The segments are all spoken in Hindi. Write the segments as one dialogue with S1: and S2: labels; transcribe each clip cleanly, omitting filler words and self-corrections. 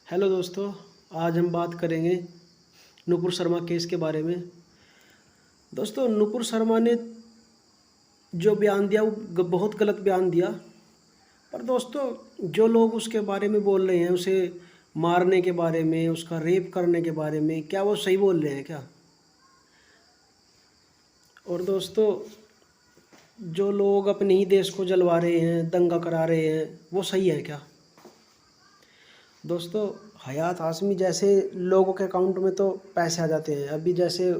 S1: हेलो दोस्तों, आज हम बात करेंगे नुपुर शर्मा केस के बारे में। दोस्तों, नुपुर शर्मा ने जो बयान दिया वो बहुत गलत बयान दिया। पर दोस्तों, जो लोग उसके बारे में बोल रहे हैं, उसे मारने के बारे में, उसका रेप करने के बारे में, क्या वो सही बोल रहे हैं क्या? और दोस्तों, जो लोग अपने ही देश को जलवा रहे हैं, दंगा करा रहे हैं, वो सही है क्या? दोस्तों, हयात हाशमी जैसे लोगों के अकाउंट में तो पैसे आ जाते हैं। अभी जैसे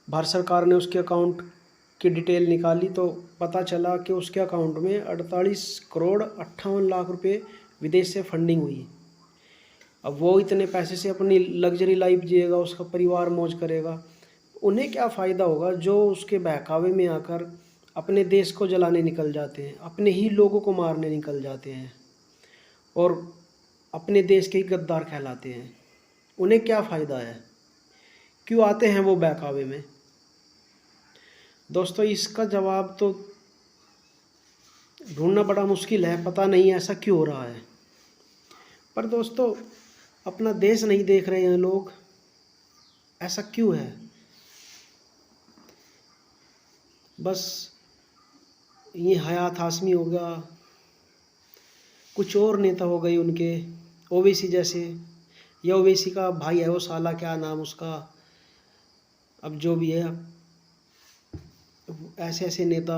S1: भारत सरकार ने उसके अकाउंट की डिटेल निकाली तो पता चला कि उसके अकाउंट में 48 करोड़ 58 लाख रुपए विदेश से फंडिंग हुई। अब वो इतने पैसे से अपनी लग्जरी लाइफ जिएगा, उसका परिवार मौज करेगा। उन्हें क्या फ़ायदा होगा जो उसके बहकावे में आकर अपने देश को जलाने निकल जाते हैं, अपने ही लोगों को मारने निकल जाते हैं और अपने देश के ही गद्दार कहलाते हैं। उन्हें क्या फ़ायदा है? क्यों आते हैं वो बहकावे में? दोस्तों, इसका जवाब तो ढूंढना बड़ा मुश्किल है। पता नहीं ऐसा क्यों हो रहा है। पर दोस्तों, अपना देश नहीं देख रहे हैं लोग। ऐसा क्यों है? बस ये हयात हाशमी हो गया, कुछ और नेता हो गए उनके, ओवैसी जैसे। या ओवैसी का भाई है वो, साला क्या नाम उसका, अब जो भी है, ऐसे ऐसे नेता,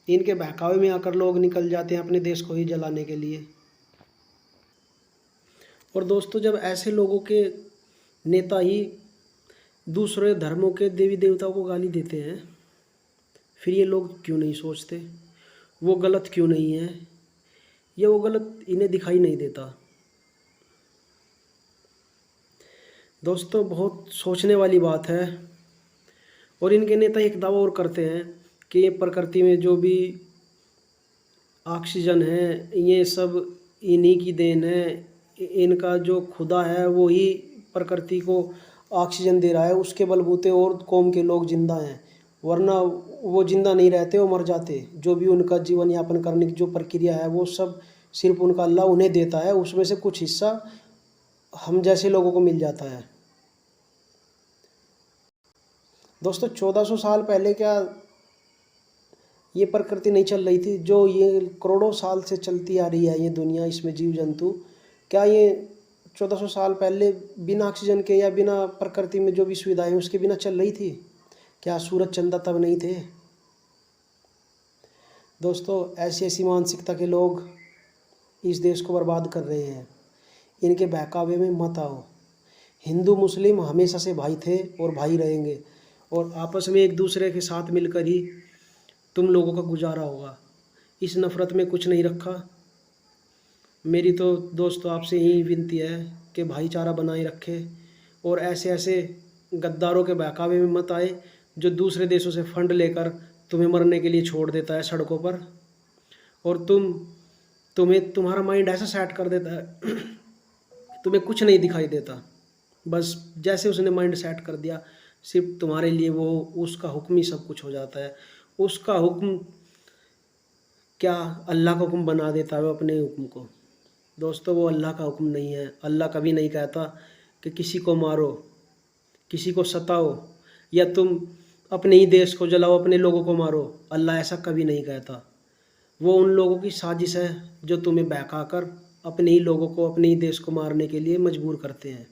S1: इनके बहकावे में आकर लोग निकल जाते हैं अपने देश को ही जलाने के लिए। और दोस्तों, जब ऐसे लोगों के नेता ही दूसरे धर्मों के देवी देवताओं को गाली देते हैं, फिर ये लोग क्यों नहीं सोचते वो गलत क्यों नहीं है? ये वो गलत इन्हें दिखाई नहीं देता। दोस्तों, बहुत सोचने वाली बात है। और इनके नेता एक दावा और करते हैं कि ये प्रकृति में जो भी ऑक्सीजन है, ये सब इन्हीं की देन है। इनका जो खुदा है वो ही प्रकृति को ऑक्सीजन दे रहा है, उसके बलबूते और कौम के लोग जिंदा हैं। वरना वो जिंदा नहीं रहते, वो मर जाते। जो भी उनका जीवन यापन करने की जो प्रक्रिया है वो सब सिर्फ उनका अल्लाह उन्हें देता है। उसमें से कुछ हिस्सा हम जैसे लोगों को मिल जाता है। दोस्तों, 1400 साल पहले क्या ये प्रकृति नहीं चल रही थी? जो ये करोड़ों साल से चलती आ रही है ये दुनिया, इसमें जीव जंतु, क्या ये 1400 साल पहले बिना ऑक्सीजन के या बिना प्रकृति में जो भी सुविधाएं उसके बिना चल रही थी? क्या सूरज चंदा तब नहीं थे? दोस्तों, ऐसी ऐसी मानसिकता के लोग इस देश को बर्बाद कर रहे हैं। इनके बहकावे में मत आओ। हिंदू मुस्लिम हमेशा से भाई थे और भाई रहेंगे, और आपस में एक दूसरे के साथ मिलकर ही तुम लोगों का गुजारा होगा। इस नफ़रत में कुछ नहीं रखा। मेरी तो दोस्तों आपसे यही विनती है कि भाईचारा बनाए रखे और ऐसे ऐसे गद्दारों के बहकावे में मत आए जो दूसरे देशों से फंड लेकर तुम्हें मरने के लिए छोड़ देता है सड़कों पर। और तुम्हें तुम्हारा माइंड ऐसा सेट कर देता है तुम्हें कुछ नहीं दिखाई देता। बस जैसे उसने माइंड सेट कर दिया, सिर्फ तुम्हारे लिए वो उसका हुक्म ही सब कुछ हो जाता है। उसका हुक्म क्या अल्लाह का हुक्म बना देता है वो अपने हुक्म को। दोस्तों, वो अल्लाह का हुक्म नहीं है। अल्लाह कभी नहीं कहता कि किसी को मारो, किसी को सताओ, या तुम अपने ही देश को जलाओ, अपने लोगों को मारो। अल्लाह ऐसा कभी नहीं कहता। वो उन लोगों की साजिश है जो तुम्हें बहकाकर अपने ही लोगों को, अपने ही देश को मारने के लिए मजबूर करते हैं।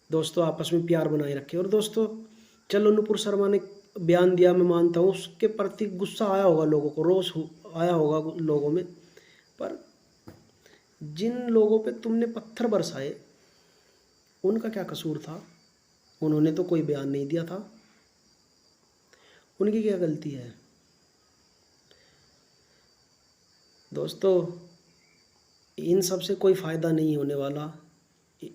S1: दोस्तों, आपस में प्यार बनाए रखें। और दोस्तों, चलो, नुपुर शर्मा ने बयान दिया, मैं मानता हूँ उसके प्रति गुस्सा आया होगा लोगों को, रोष आया होगा लोगों में। पर जिन लोगों पे तुमने पत्थर बरसाए उनका क्या कसूर था? उन्होंने तो कोई बयान नहीं दिया था। उनकी क्या गलती है? दोस्तों, इन सब से कोई फ़ायदा नहीं होने वाला।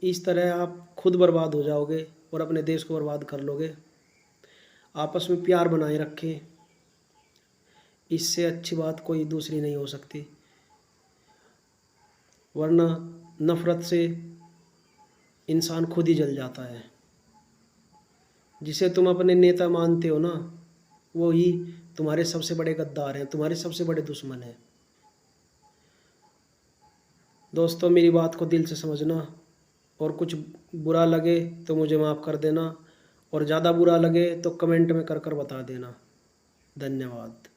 S1: इस तरह आप खुद बर्बाद हो जाओगे और अपने देश को बर्बाद कर लोगे। आपस में प्यार बनाए रखें, इससे अच्छी बात कोई दूसरी नहीं हो सकती। वरना नफ़रत से इंसान खुद ही जल जाता है। जिसे तुम अपने नेता मानते हो ना, वो ही तुम्हारे सबसे बड़े गद्दार हैं, तुम्हारे सबसे बड़े दुश्मन हैं। दोस्तों, मेरी बात को दिल से समझना। और कुछ बुरा लगे तो मुझे माफ़ कर देना, और ज़्यादा बुरा लगे तो कमेंट में कर कर बता देना। धन्यवाद।